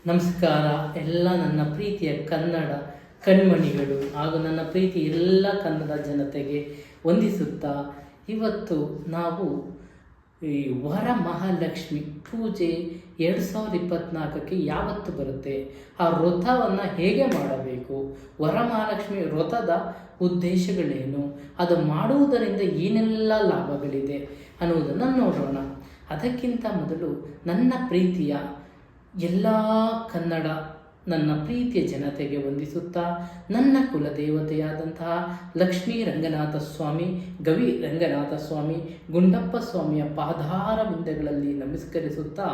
ನಮಸ್ಕಾರ ಎಲ್ಲ ನನ್ನ ಪ್ರೀತಿಯ ಕನ್ನಡ ಕಣ್ಮಣಿಗಳು ಹಾಗೂ ನನ್ನ ಪ್ರೀತಿ ಎಲ್ಲ ಕನ್ನಡ ಜನತೆಗೆ ವಂದಿಸುತ್ತಾ ಇವತ್ತು ನಾವು ಈ ವರಮಹಾಲಕ್ಷ್ಮಿ ಪೂಜೆ 2024ಕ್ಕೆ ಯಾವತ್ತು ಬರುತ್ತೆ, ಆ ವ್ರತವನ್ನು ಹೇಗೆ ಮಾಡಬೇಕು, ವರಮಹಾಲಕ್ಷ್ಮಿ ವ್ರತದ ಉದ್ದೇಶಗಳೇನು, ಅದು ಮಾಡುವುದರಿಂದ ಏನೆಲ್ಲ ಲಾಭಗಳಿದೆ ಅನ್ನುವುದನ್ನು ನೋಡೋಣ. ಅದಕ್ಕಿಂತ ಮೊದಲು ನನ್ನ ಪ್ರೀತಿಯ ಎಲ್ಲ ಕನ್ನಡ ನನ್ನ ಪ್ರೀತಿಯ ಜನತೆಗೆ ವಂದಿಸುತ್ತಾ ನನ್ನ ಕುಲದೇವತೆಯಾದಂತಹ ಲಕ್ಷ್ಮೀ ರಂಗನಾಥ ಸ್ವಾಮಿ, ಗವಿ ರಂಗನಾಥ ಸ್ವಾಮಿ, ಗುಂಡಪ್ಪ ಸ್ವಾಮಿಯ ಪಾದಾರ ಬಿಂದಗಳಲ್ಲಿ ನಮಸ್ಕರಿಸುತ್ತಾ,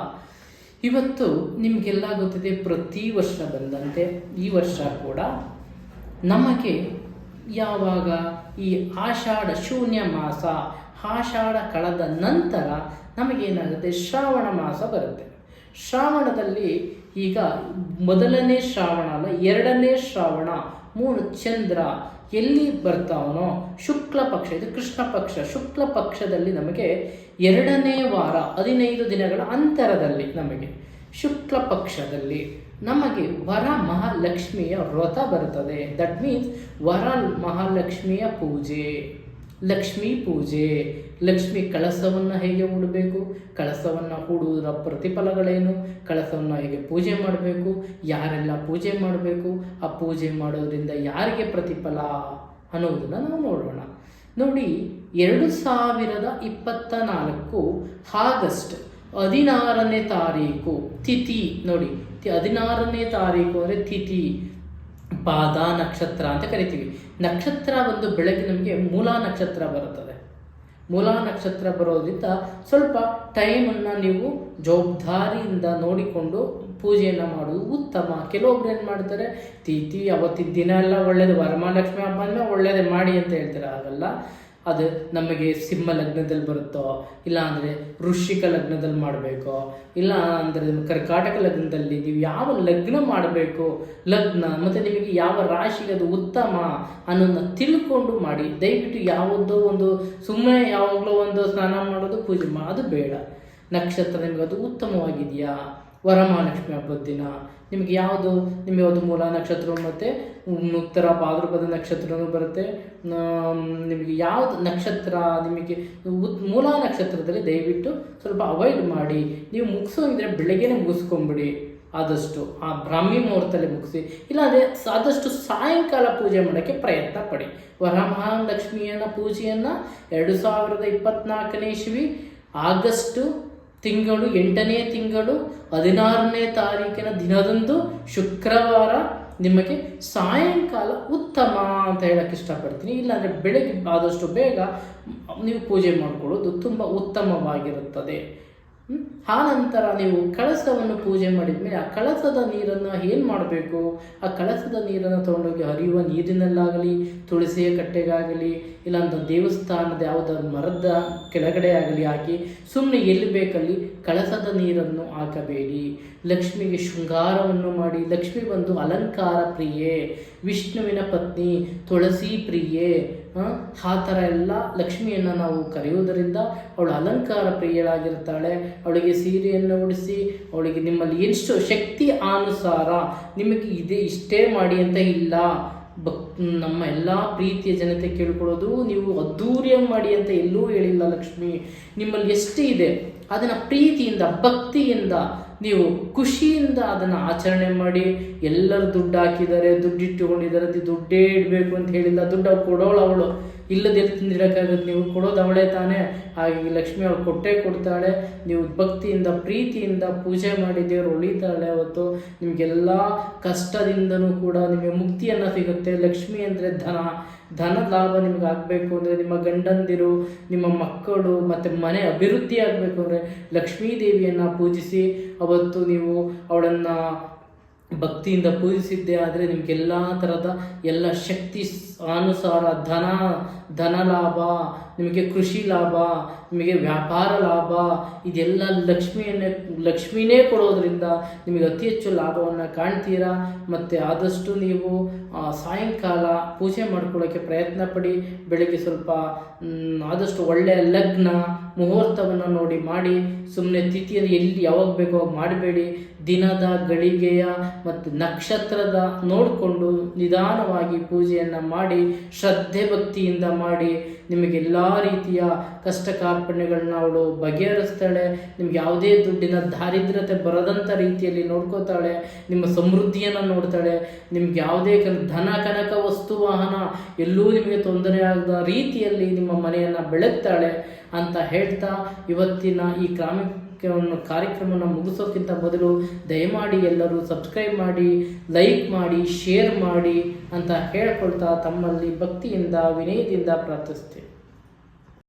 ಇವತ್ತು ನಿಮಗೆಲ್ಲ ಗೊತ್ತಿದೆ, ಪ್ರತಿ ವರ್ಷ ಬಂದಂತೆ ಈ ವರ್ಷ ಕೂಡ ನಮಗೆ ಯಾವಾಗ ಈ ಆಷಾಢ ಶೂನ್ಯ ಮಾಸ, ಆಷಾಢ ಕಳೆದ ನಂತರ ನಮಗೇನಾಗುತ್ತೆ, ಶ್ರಾವಣ ಮಾಸ ಬರುತ್ತೆ. ಶ್ರಾವಣದಲ್ಲಿ ಈಗ ಮೊದಲನೇ ಶ್ರಾವಣ ಅಲ್ಲ, ಎರಡನೇ ಶ್ರಾವಣ, ಚಂದ್ರ ಎಲ್ಲಿ ಬರ್ತಾವನೋ ಶುಕ್ಲ ಪಕ್ಷ, ಇದು ಕೃಷ್ಣ ಪಕ್ಷ, ಶುಕ್ಲ ಪಕ್ಷದಲ್ಲಿ ನಮಗೆ ಎರಡನೇ ವಾರ 15 ದಿನಗಳ ಅಂತರದಲ್ಲಿ ನಮಗೆ ಶುಕ್ಲ ಪಕ್ಷದಲ್ಲಿ ನಮಗೆ ವರ ಮಹಾಲಕ್ಷ್ಮಿಯ ವ್ರತ ಬರುತ್ತದೆ. ದಟ್ ಮೀನ್ಸ್ ವರ ಮಹಾಲಕ್ಷ್ಮಿಯ ಪೂಜೆ, ಲಕ್ಷ್ಮೀ ಪೂಜೆ. ಲಕ್ಷ್ಮಿ ಕಳಸವನ್ನು ಹೇಗೆ ಹೂಡಬೇಕು, ಕಳಸವನ್ನು ಹೂಡುವುದರ ಪ್ರತಿಫಲಗಳೇನು, ಕಳಸವನ್ನು ಹೇಗೆ ಪೂಜೆ ಮಾಡಬೇಕು, ಯಾರೆಲ್ಲ ಪೂಜೆ ಮಾಡಬೇಕು, ಆ ಪೂಜೆ ಮಾಡೋದ್ರಿಂದ ಯಾರಿಗೆ ಪ್ರತಿಫಲ ಅನ್ನೋದನ್ನು ನಾವು ನೋಡೋಣ. ನೋಡಿ, 2024 ಆಗಸ್ಟ್ 16ನೇ ತಾರೀಕು ತಿಥಿ. ನೋಡಿ, 16ನೇ ತಾರೀಕು ಅಂದರೆ ತಿಥಿ ಪಾದ ನಕ್ಷತ್ರ ಅಂತ ಕರಿತೀವಿ. ನಕ್ಷತ್ರ ಒಂದು ಬೆಳಗ್ಗೆ ನಮಗೆ ಮೂಲ ನಕ್ಷತ್ರ ಬರುತ್ತದೆ. ಮೂಲ ನಕ್ಷತ್ರ ಬರೋದ್ರಿಂದ ಸ್ವಲ್ಪ ಟೈಮನ್ನು ನೀವು ಜವಾಬ್ದಾರಿಯಿಂದ ನೋಡಿಕೊಂಡು ಪೂಜೆಯನ್ನು ಮಾಡೋದು ಉತ್ತಮ. ಕೆಲವೊಬ್ರು ಏನು ಮಾಡ್ತಾರೆ, ತಿಥಿ ಅವತ್ತಿನ ದಿನ ಎಲ್ಲ ಒಳ್ಳೇದು, ವರಮಹಾಲಕ್ಷ್ಮಿ ಹಬ್ಬ ಅಂದರೆ ಒಳ್ಳೇದೇ ಮಾಡಿ ಅಂತ ಹೇಳ್ತಾರೆ. ಹಾಗಲ್ಲ, ಅದು ನಮಗೆ ಸಿಂಹ ಲಗ್ನದಲ್ಲಿ ಬರುತ್ತೋ, ಇಲ್ಲ ಅಂದರೆ ವೃಶ್ಚಿಕ ಲಗ್ನದಲ್ಲಿ ಮಾಡಬೇಕೋ, ಇಲ್ಲ ಅಂದರೆ ಕರ್ಕಾಟಕ ಲಗ್ನದಲ್ಲಿ ನೀವು ಯಾವ ಲಗ್ನ ಮಾಡಬೇಕು, ಲಗ್ನ ಮತ್ತು ನಿಮಗೆ ಯಾವ ರಾಶಿಗೆ ಅದು ಉತ್ತಮ ಅನ್ನೋದನ್ನ ತಿಳ್ಕೊಂಡು ಮಾಡಿ. ದಯವಿಟ್ಟು ಯಾವುದೋ ಒಂದು ಸುಮ್ಮನೆ ಯಾವಾಗಲೂ ಒಂದು ಸ್ನಾನ ಮಾಡೋದು, ಪೂಜೆ ಮಾಡೋದು ಬೇಡ. ನಕ್ಷತ್ರ ನಿಮಗೆ ಅದು ಉತ್ತಮವಾಗಿದೆಯಾ, ವರಮಹಾಲಕ್ಷ್ಮಿ ಹಬ್ಬದ ದಿನ ನಿಮಗೆ ಯಾವುದು ಮೂಲ ನಕ್ಷತ್ರ ಮತ್ತು ಉತ್ತರ ಭಾದ್ರಪದ ನಕ್ಷತ್ರನೂ ಬರುತ್ತೆ. ನಿಮಗೆ ಯಾವುದು ನಕ್ಷತ್ರ ನಿಮಗೆ ಮೂಲ ನಕ್ಷತ್ರದಲ್ಲಿ ದಯವಿಟ್ಟು ಸ್ವಲ್ಪ ಅವಾಯ್ಡ್ ಮಾಡಿ. ನೀವು ಮುಗಿಸೋಗಿದ್ರೆ ಬೆಳಗ್ಗೆನೇ ಮುಗಿಸ್ಕೊಂಬಿಡಿ, ಆದಷ್ಟು ಆ ಬ್ರಾಹ್ಮಿ ಮುಹೂರ್ತದಲ್ಲಿ ಮುಗಿಸಿ. ಇಲ್ಲಾಂದರೆ ಆದಷ್ಟು ಸಾಯಂಕಾಲ ಪೂಜೆ ಮಾಡೋಕ್ಕೆ ಪ್ರಯತ್ನ ಪಡಿ. ವರಮಹಾಲಕ್ಷ್ಮಿಯನ್ನು ಪೂಜೆಯನ್ನು 2024ನೇ ಇಸ್ವಿ ಆಗಸ್ಟು ತಿಂಗಳು 8ನೇ ತಿಂಗಳು 16ನೇ ತಾರೀಕಿನ ದಿನದಂದು ಶುಕ್ರವಾರ ನಿಮಗೆ ಸಾಯಂಕಾಲ ಉತ್ತಮ ಅಂತ ಹೇಳಕ್ಕೆ ಇಷ್ಟಪಡ್ತೀನಿ. ಇಲ್ಲಾಂದರೆ ಬೆಳಗ್ಗೆ ಆದಷ್ಟು ಬೇಗ ನೀವು ಪೂಜೆ ಮಾಡಿಕೊಳ್ಳೋದು ತುಂಬ ಉತ್ತಮವಾಗಿರುತ್ತದೆ. ಆ ನಂತರ ನೀವು ಕಳಸವನ್ನು ಪೂಜೆ ಮಾಡಿದ ಮೇಲೆ ಆ ಕಳಸದ ನೀರನ್ನು ಏನು ಮಾಡಬೇಕು, ಆ ಕಳಸದ ನೀರನ್ನು ತೊಗೊಂಡೋಗಿ ಹರಿಯುವ ನೀರಿನಲ್ಲಾಗಲಿ, ತುಳಸಿಯ ಕಟ್ಟೆಗಾಗಲಿ, ಇಲ್ಲಾಂದ್ರೆ ದೇವಸ್ಥಾನದ ಯಾವುದಾದ್ರು ಮರದ ಕೆಳಗಡೆ ಆಗಲಿ ಹಾಕಿ ಸುಮ್ಮನೆ ಎಲ್ಲಿ ಬೇಕಲ್ಲಿ ಕಳಸದ ನೀರನ್ನು ಹಾಕಬೇಡಿ. ಲಕ್ಷ್ಮಿಗೆ ಶೃಂಗಾರವನ್ನು ಮಾಡಿ. ಲಕ್ಷ್ಮಿ ಬಂದು ಅಲಂಕಾರ ಪ್ರಿಯೆ, ವಿಷ್ಣುವಿನ ಪತ್ನಿ, ತುಳಸಿ ಪ್ರಿಯೆ. ಆ ಥರ ಎಲ್ಲ ಲಕ್ಷ್ಮಿಯನ್ನು ನಾವು ಕರೆಯುವುದರಿಂದ ಅವಳು ಅಲಂಕಾರ ಪ್ರಿಯಳಾಗಿರ್ತಾಳೆ. ಅವಳಿಗೆ ಸೀರೆಯನ್ನು ಉಡಿಸಿ, ಅವಳಿಗೆ ನಿಮ್ಮಲ್ಲಿ ಎಷ್ಟು ಶಕ್ತಿ ಅನುಸಾರ ನಿಮಗೆ ಇಷ್ಟೇ ಮಾಡಿ ಅಂತ ಇಲ್ಲ. ನಮ್ಮ ಎಲ್ಲ ಪ್ರೀತಿಯ ಜನತೆ ಕೇಳ್ಕೊಳ್ಳೋದು, ನೀವು ಅದ್ದೂರಿಯಾಗಿ ಮಾಡಿ ಅಂತ ಎಲ್ಲೂ ಹೇಳಿಲ್ಲ. ಲಕ್ಷ್ಮಿ ನಿಮ್ಮಲ್ಲಿ ಎಷ್ಟು ಇದೆ ಅದನ್ನು ಪ್ರೀತಿಯಿಂದ, ಭಕ್ತಿಯಿಂದ, ನೀವು ಖುಷಿಯಿಂದ ಅದನ್ನು ಆಚರಣೆ ಮಾಡಿ. ಎಲ್ಲರೂ ದುಡ್ಡು ಹಾಕಿದ್ದಾರೆ, ದುಡ್ಡಿಟ್ಟುಕೊಂಡಿದ್ದಾರೆ, ದುಡ್ಡೇ ಇಡಬೇಕು ಅಂತ ಹೇಳಿಲ್ಲ. ದುಡ್ಡು ಕೊಡೋಳು ಅವಳು, ಇಲ್ಲದೆ ತಿಂದಿಡೋಕ್ಕಾಗುತ್ತೆ, ನೀವು ಕೊಡೋದು ಅವಳೇ ತಾನೇ. ಹಾಗೆ ಲಕ್ಷ್ಮಿ ಅವಳು ಕೊಟ್ಟೇ ಕೊಡ್ತಾಳೆ. ನೀವು ಭಕ್ತಿಯಿಂದ ಪ್ರೀತಿಯಿಂದ ಪೂಜೆ ಮಾಡಿ ದೇವರು ಉಳಿತಾಳೆ. ಅವತ್ತು ನಿಮಗೆಲ್ಲ ಕಷ್ಟದಿಂದನೂ ಕೂಡ ನಿಮಗೆ ಮುಕ್ತಿಯನ್ನು ಸಿಗುತ್ತೆ. ಲಕ್ಷ್ಮಿ ಅಂದರೆ ಧನ ಲಾಭ ನಿಮ್ಗೆ ಆಗಬೇಕು ಅಂದರೆ, ನಿಮ್ಮ ಗಂಡಂದಿರು, ನಿಮ್ಮ ಮಕ್ಕಳು ಮತ್ತು ಮನೆ ಅಭಿವೃದ್ಧಿ ಆಗಬೇಕು ಅಂದರೆ ಲಕ್ಷ್ಮೀ ದೇವಿಯನ್ನು ಪೂಜಿಸಿ. ಅವತ್ತು ನೀವು ಅವಳನ್ನು ಭಕ್ತಿಯಿಂದ ಪೂಜಿಸಿದ್ದೇ ಆದರೆ ನಿಮಗೆಲ್ಲ ಥರದ ಎಲ್ಲ ಶಕ್ತಿ ಅನುಸಾರ ಧನ ಲಾಭ, ನಿಮಗೆ ಕೃಷಿ ಲಾಭ, ನಿಮಗೆ ವ್ಯಾಪಾರ ಲಾಭ, ಇದೆಲ್ಲ ಲಕ್ಷ್ಮಿನೇ ಕೊಡೋದ್ರಿಂದ ನಿಮಗೆ ಅತಿ ಹೆಚ್ಚು ಲಾಭವನ್ನು ಕಾಣ್ತೀರಾ. ಮತ್ತು ಆದಷ್ಟು ನೀವು ಸಾಯಂಕಾಲ ಪೂಜೆ ಮಾಡ್ಕೊಳ್ಳೋಕ್ಕೆ ಪ್ರಯತ್ನ ಪಡಿ. ಬೆಳಗ್ಗೆ ಸ್ವಲ್ಪ ಆದಷ್ಟು ಒಳ್ಳೆಯ ಲಗ್ನ ಮುಹೂರ್ತವನ್ನು ನೋಡಿ ಮಾಡಿ. ಸುಮ್ಮನೆ ತಿಥಿಯನ್ನು ಎಲ್ಲಿ ಯಾವಾಗ ಬೇಕೋ ಅವಾಗ ಮಾಡಬೇಡಿ. ದಿನದ ಗಳಿಗೆಯ ಮತ್ತು ನಕ್ಷತ್ರದ ನೋಡಿಕೊಂಡು ನಿಧಾನವಾಗಿ ಪೂಜೆಯನ್ನು ಮಾಡಿ ಶ್ರದ್ಧೆ ಭಕ್ತಿಯಿಂದ ಮಾಡಿ ನಿಮಗೆಲ್ಲ ರೀತಿಯ ಕಷ್ಟ ಕಾರ್ಪಣ್ಯಗಳನ್ನ ಅವಳು ಬಗೆಹರಿಸ್ತಾಳೆ. ನಿಮ್ಗೆ ಯಾವುದೇ ದುಡ್ಡಿನ ದಾರಿದ್ರ್ಯತೆ ಬರದಂಥ ರೀತಿಯಲ್ಲಿ ನೋಡ್ಕೋತಾಳೆ. ನಿಮ್ಮ ಸಮೃದ್ಧಿಯನ್ನು ನೋಡ್ತಾಳೆ. ನಿಮ್ಗೆ ಯಾವುದೇ ಧನ ಕನಕ ವಸ್ತು ವಾಹನ ಎಲ್ಲೂ ನಿಮಗೆ ತೊಂದರೆ ಆಗದ ರೀತಿಯಲ್ಲಿ ನಿಮ್ಮ ಮನೆಯನ್ನು ಬೆಳಗ್ತಾಳೆ ಅಂತ ಹೇಳ್ತಾ ಇವತ್ತಿನ ಈ ಕಾರ್ಯಕ್ರಮವನ್ನು ಮುಗಿಸೋಕ್ಕಿಂತ ಮೊದಲು ದಯಮಾಡಿ ಎಲ್ಲರೂ ಸಬ್ಸ್ಕ್ರೈಬ್ ಮಾಡಿ, ಲೈಕ್ ಮಾಡಿ, ಶೇರ್ ಮಾಡಿ ಅಂತ ಹೇಳ್ಕೊಳ್ತಾ ತಮ್ಮಲ್ಲಿ ಭಕ್ತಿಯಿಂದ ವಿನಯದಿಂದ ಪ್ರಾರ್ಥಿಸ್ತೇನೆ.